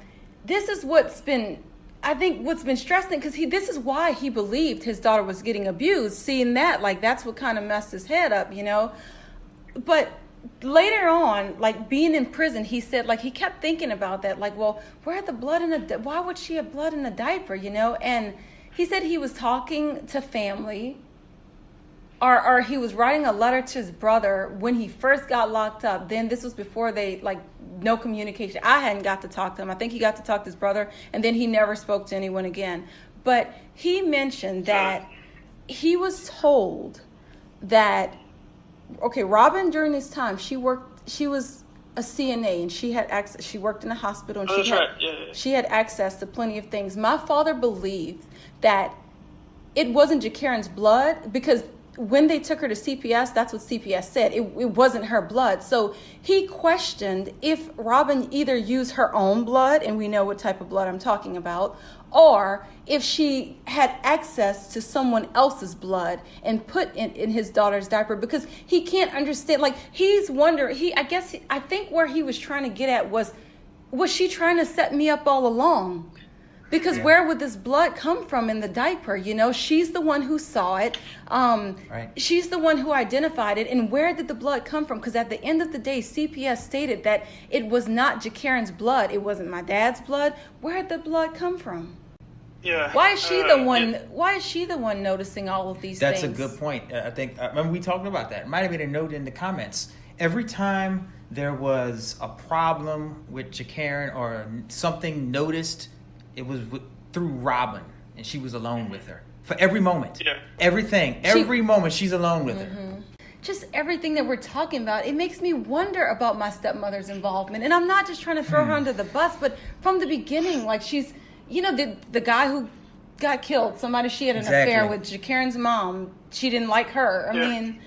this is what's been stressing, because this is why he believed his daughter was getting abused. Seeing that, that's what kind of messed his head up, But later on, being in prison, he said, he kept thinking about that, well, where had the blood why would she have blood in the diaper, And he said he was talking to family, or he was writing a letter to his brother when he first got locked up. Then this was before they, no communication. I hadn't got to talk to him. I think he got to talk to his brother, and then he never spoke to anyone again. But he mentioned that he was told that, Robin, during this time, she was a CNA, and she had access. She worked in a hospital, and she had access to plenty of things. My father believed that it wasn't Jakaren's blood, because when they took her to CPS, that's what CPS said. It wasn't her blood. So he questioned if Robin either used her own blood, and we know what type of blood I'm talking about, or if she had access to someone else's blood and put in his daughter's diaper, because he can't understand. He's wondering, I think where he was trying to get at was she trying to set me up all along? Because where would this blood come from in the diaper? She's the one who saw it. Right. She's the one who identified it. And where did the blood come from? Because at the end of the day, CPS stated that it was not Jakaren's blood. It wasn't my dad's blood. Where did the blood come from? Yeah. Why is she the one? Why is she the one noticing all of these things? That's a good point. I think remember we talked about that. It might have been a note in the comments. Every time there was a problem with Jakaren or something noticed, it was through Robin, and she was alone with her for every moment. Yeah. Every moment she's alone with her. Just everything that we're talking about, it makes me wonder about my stepmother's involvement. And I'm not just trying to throw her under the bus, but from the beginning, she's, the guy who got killed, somebody she had an affair with, Jakaren's mom, she didn't like her. I mean,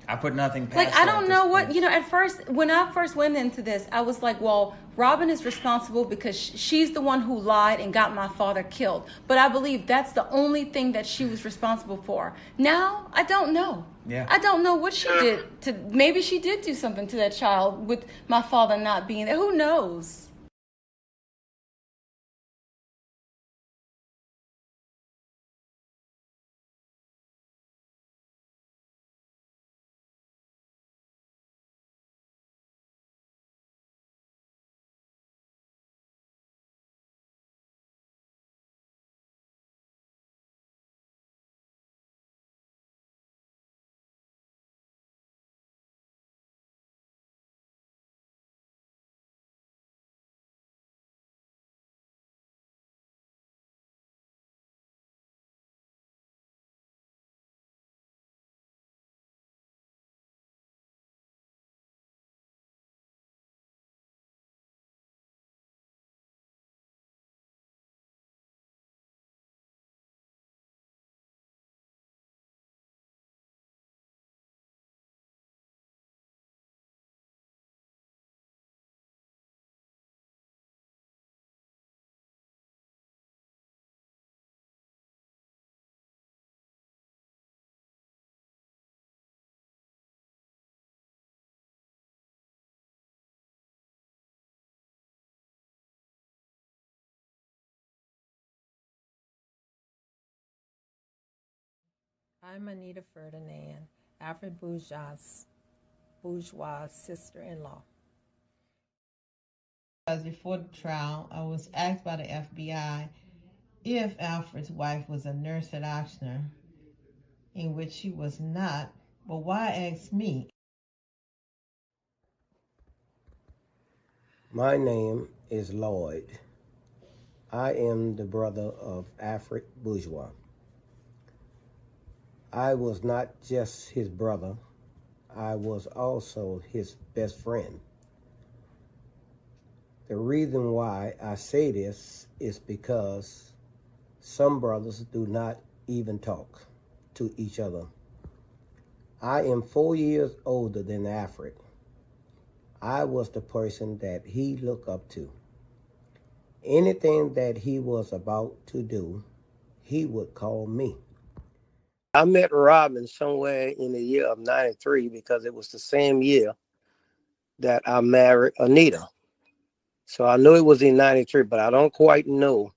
I put nothing past I don't know what, at first, when I first went into this, I was like, well, Robin is responsible because she's the one who lied and got my father killed. But I believe that's the only thing that she was responsible for. Now, I don't know. Yeah. I don't know what she did maybe she did do something to that child with my father not being there. Who knows? I'm Anita Ferdinand, Alfred Bourgeois' sister-in-law. Before the trial, I was asked by the FBI if Alfred's wife was a nurse at Ochsner, in which she was not. But why ask me? My name is Lloyd. I am the brother of Alfred Bourgeois. I was not just his brother, I was also his best friend. The reason why I say this is because some brothers do not even talk to each other. I am 4 years older than Alfred. I was the person that he looked up to. Anything that he was about to do, he would call me. I met Robin somewhere in the year of 93 because it was the same year that I married Anita. So I know it was in 93, but I don't quite know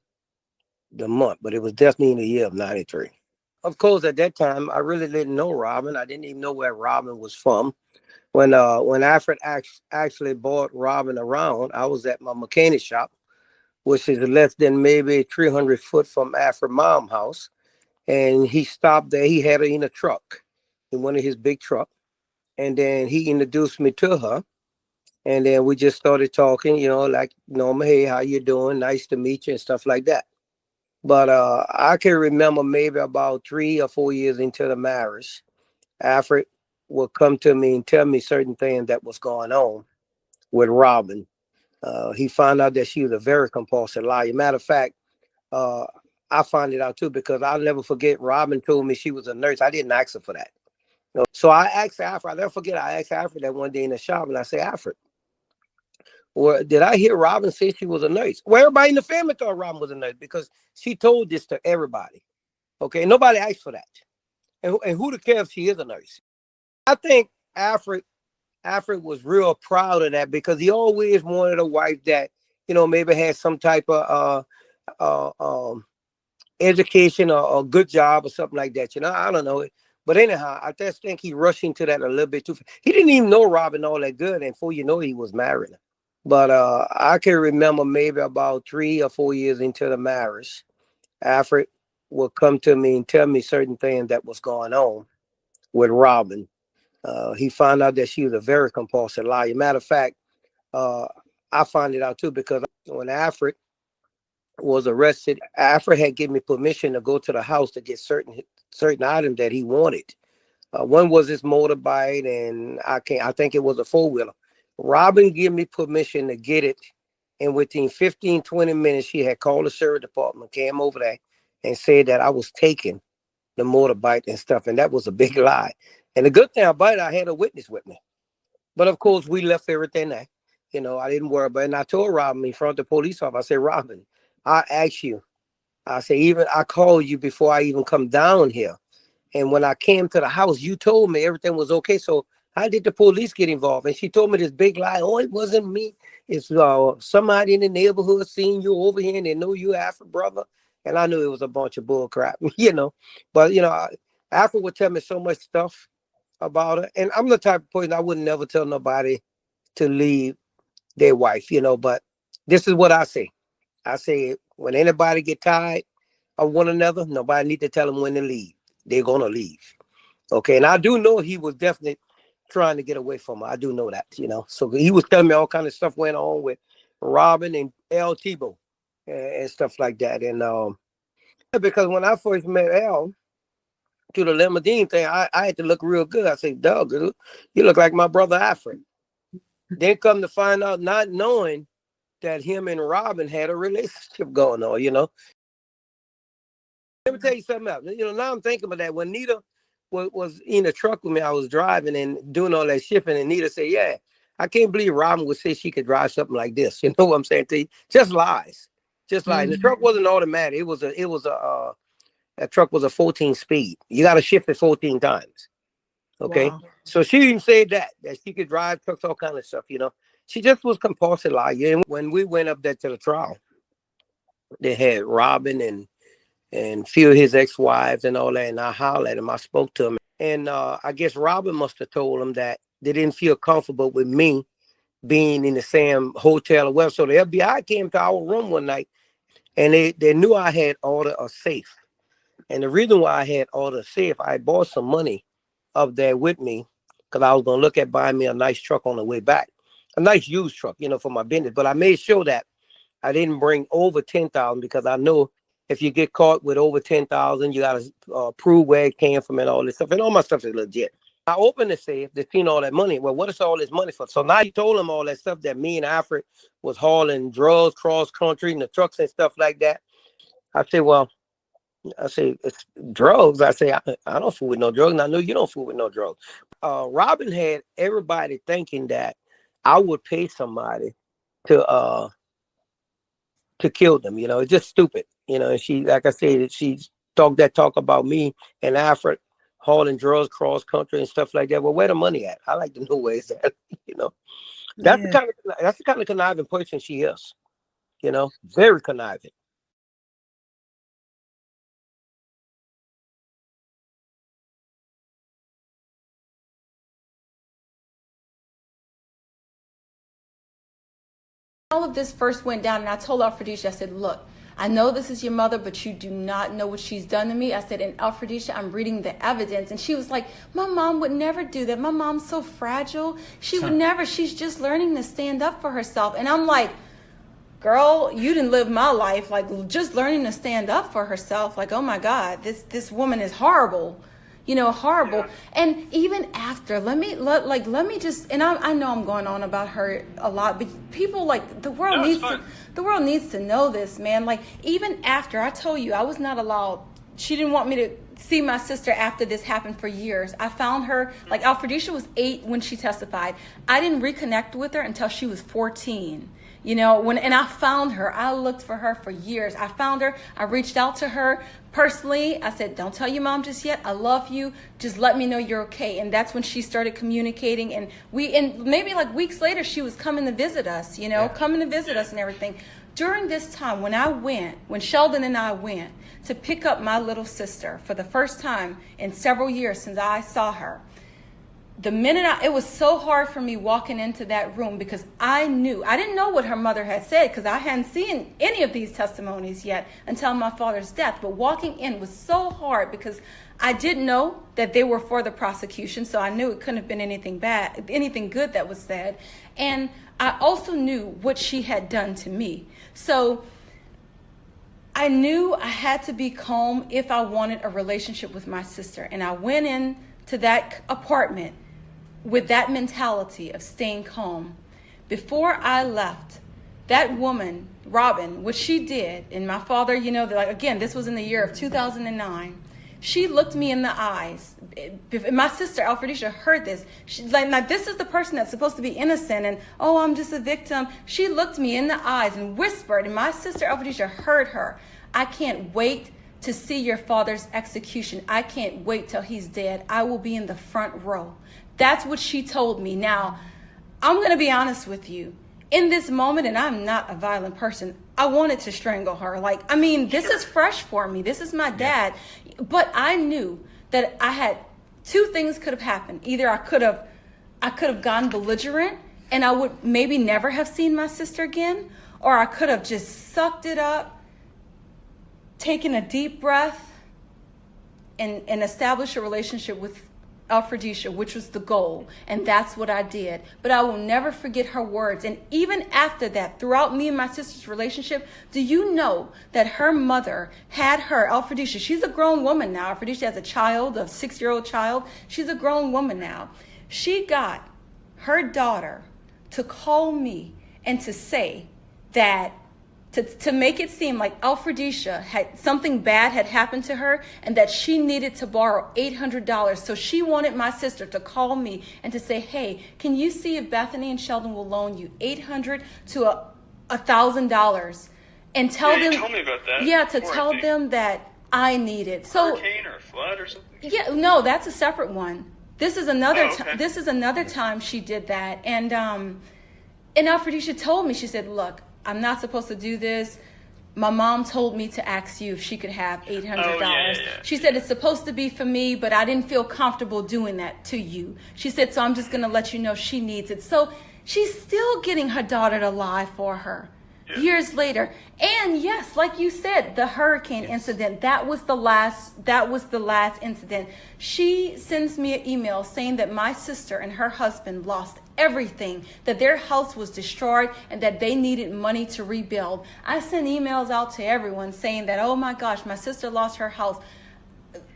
the month, but it was definitely in the year of 93. Of course, at that time, I really didn't know Robin. I didn't even know where Robin was from. When Alfred actually bought Robin around, I was at my mechanic shop, which is less than maybe 300 foot from Alfred's mom's house. And he stopped there. He had her in a truck, in one of his big trucks. And then he introduced me to her. And then we just started talking, like normal, hey, how you doing? Nice to meet you and stuff like that. But I can remember maybe about 3 or 4 years into the marriage, Alfred would come to me and tell me certain things that was going on with Robin. He found out that she was a very compulsive liar. Matter of fact, I found it out too because I'll never forget Robin told me she was a nurse. I didn't ask her for that. So I asked Alfred, I'll never forget, I asked Alfred that one day in the shop and I said, Alfred, well, did I hear Robin say she was a nurse? Well, everybody in the family thought Robin was a nurse because she told this to everybody. Okay, nobody asked for that. And who to care if she is a nurse? I think Alfred was real proud of that because he always wanted a wife that, maybe had some type of education or a good job or something like that. I don't know. But anyhow, I just think he rushed into that a little bit too fast. He didn't even know Robin all that good. And before you know, he was married. But I can remember maybe about 3 or 4 years into the marriage, Alfred would come to me and tell me certain things that was going on with Robin. He found out that she was a very compulsive liar. Matter of fact, I found it out too because when Alfred was arrested, Alfred had given me permission to go to the house to get certain items that he wanted. One was his motorbike, and I think it was a 4-wheeler. Robin gave me permission to get it, and within 15, 20 minutes, she had called the sheriff department, came over there, and said that I was taking the motorbike and stuff, and that was a big lie. And the good thing about it, I had a witness with me. But of course, we left everything there. I didn't worry about it. And I told Robin in front of the police officer, I said, Robin, I asked you. I said, even I called you before I even come down here. And when I came to the house, you told me everything was okay. So how did the police get involved? And she told me this big lie. Oh, it wasn't me. It's somebody in the neighborhood seen you over here and they know you Alfred brother. And I knew it was a bunch of bull crap, But, Alfred would tell me so much stuff about her. And I'm the type of person I would never tell nobody to leave their wife, But this is what I say. I say when anybody get tired of one another, nobody need to tell them when to leave. They're going to leave. Okay. And I do know he was definitely trying to get away from her. I do know that, So he was telling me all kind of stuff went on with Robin and L. Tebow and stuff like that. And because when I first met L to the limousine thing, I had to look real good. I said, Doug, you look like my brother Alfred. Then come to find out, not knowing that him and Robin had a relationship going on, Let me tell you something else. Now I'm thinking about that. When Nita was in the truck with me, I was driving and doing all that shipping, and Nita said, yeah, I can't believe Robin would say she could drive something like this. You know what I'm saying to you? Just lies. Just lies. The truck wasn't automatic. That truck was a 14 speed. You got to shift it 14 times. Okay. Wow. So she didn't say that she could drive trucks, all kind of stuff, She just was compulsive liar. And when we went up there to the trial, they had Robin and few of his ex-wives and all that, and I hollered at him. I spoke to him. And I guess Robin must have told him that they didn't feel comfortable with me being in the same hotel. Well, so the FBI came to our room one night, and they knew I had ordered a safe. And the reason why I had ordered a safe, I bought some money up there with me because I was going to look at buying me a nice truck on the way back. A nice used truck, for my business. But I made sure that I didn't bring over 10,000 because I know if you get caught with over 10,000, you got to prove where it came from and all this stuff. And all my stuff is legit. I opened the safe, they seen all that money. Well, what is all this money for? So now he told him all that stuff that me and Alfred was hauling drugs cross country in the trucks and stuff like that. I said, it's drugs. I say, I don't fool with no drugs. And I know you don't fool with no drugs. Robin had everybody thinking that I would pay somebody to kill them. It's just stupid. And she, like I said, she's talk about me and Alfred hauling drugs cross country and stuff like that. Well, where the money at? I like to know where it's at. You know, that's the kind of conniving person she is. You know, very conniving. All of this first went down, and I told Alfredisha, I said, look, I know this is your mother, but you do not know what she's done to me. I said, and Alfredisha, I'm reading the evidence. And she was like, my mom would never do that. My mom's so fragile. She would never. She's just learning to stand up for herself. And I'm like, girl, you didn't live my life. Like, just learning to stand up for herself. Like, oh my God, this woman is horrible. You know, horrible. Yeah. And even after, let me just, and I know I'm going on about her a lot, but people, like, the world needs to know this, man. Like, even after, I told you, I was not allowed, she didn't want me to see my sister after this happened for years. I found her, like, Alfredisha was 8 when she testified. I didn't reconnect with her until she was 14. You know, and I found her. I looked for her for years. I found her. I reached out to her personally. I said, don't tell your mom just yet. I love you. Just let me know you're okay. And that's when she started communicating. And maybe like weeks later, she was coming to visit us, you know, coming to visit us and everything. During this time, when Sheldon and I went to pick up my little sister for the first time in several years since I saw her, the minute it was so hard for me walking into that room because I didn't know what her mother had said because I hadn't seen any of these testimonies yet until my father's death. But walking in was so hard because I didn't know that they were for the prosecution. So I knew it couldn't have been anything bad, anything good that was said. And I also knew what she had done to me. So I knew I had to be calm if I wanted a relationship with my sister. And I went in to that apartment with that mentality of staying calm. Before I left, that woman, Robin, what she did, and my father, you know, like, again, this was in the year of 2009. She looked me in the eyes. My sister, Alfredisha, heard this. She's like, now this is the person that's supposed to be innocent and, oh, I'm just a victim. She looked me in the eyes and whispered, and my sister, Alfredisha, heard her. I can't wait to see your father's execution. I can't wait till he's dead. I will be in the front row. That's what she told me. Now, I'm going to be honest with you. In this moment, and I'm not a violent person, I wanted to strangle her. Like, I mean, this is fresh for me. This is my dad. But I knew that I had two things could have happened. Either I could have gone belligerent and I would maybe never have seen my sister again, or I could have just sucked it up, taken a deep breath, and established a relationship with Alfredisha, which was the goal. And that's what I did. But I will never forget her words. And even after that, throughout me and my sister's relationship, do you know that her mother had her, Alfredisha, she's a grown woman now. Alfredisha has a child, a 6-year-old child. She's a grown woman now. She got her daughter to call me and to say that to make it seem like Alfredisha had something bad had happened to her and that she needed to borrow $800. So she wanted my sister to call me and to say, hey, can you see if Bethany and Sheldon will loan you $800 to $1,000 and tell them, told me about that. Yeah, to tell them that I need it. So hurricane or flood or something? Yeah, no, that's a separate one. This is another this is another time she did that. And Alfredisha told me, she said, look, I'm not supposed to do this. My mom told me to ask you if she could have $800. She said, it's supposed to be for me, but I didn't feel comfortable doing that to you. She said, so I'm just going to let you know she needs it. So she's still getting her daughter to lie for her years later. And yes, like you said, the hurricane incident, that was the last incident. She sends me an email saying that my sister and her husband lost everything, that their house was destroyed and that they needed money to rebuild. I sent emails out to everyone saying that, oh my gosh, my sister lost her house.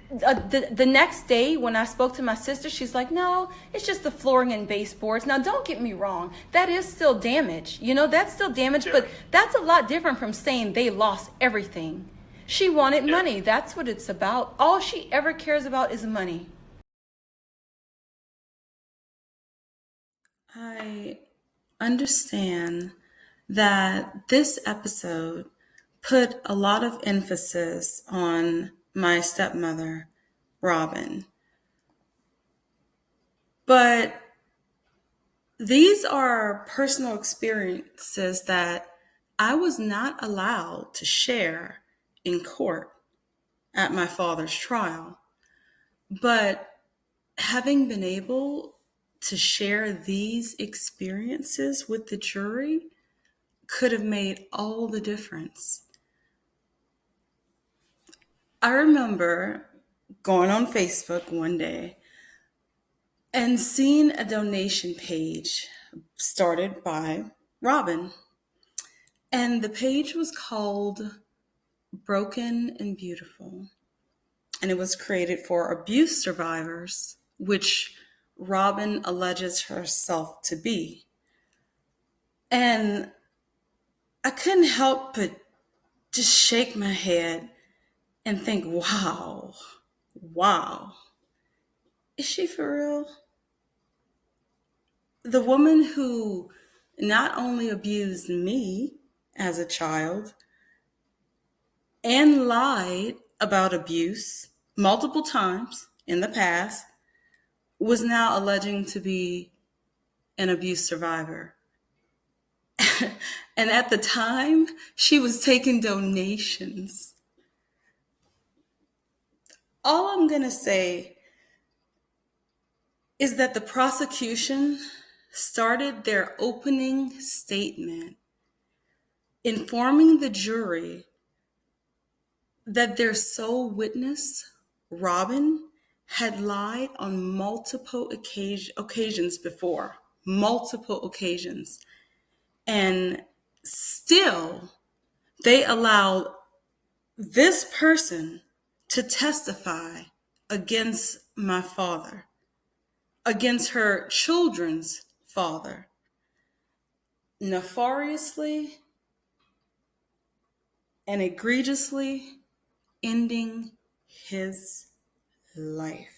The next day when I spoke to my sister, she's like, no, it's just the flooring and baseboards. Now, don't get me wrong. That is still damage. You know, that's still damage, but that's a lot different from saying they lost everything. She wanted money. That's what it's about. All she ever cares about is money. I understand that this episode put a lot of emphasis on my stepmother, Robin. But these are personal experiences that I was not allowed to share in court at my father's trial. But having been able to share these experiences with the jury could have made all the difference. I remember going on Facebook one day and seeing a donation page started by Robin. And the page was called Broken and Beautiful. And it was created for abuse survivors, which Robin alleges herself to be. And I couldn't help but just shake my head and think, wow, is she for real? The woman who not only abused me as a child and lied about abuse multiple times in the past was now alleging to be an abuse survivor. And at the time, she was taking donations. All I'm going to say is that the prosecution started their opening statement informing the jury that their sole witness, Robin, had lied on multiple occasions before, multiple occasions. And still, they allowed this person to testify against my father, against her children's father, nefariously and egregiously ending his life.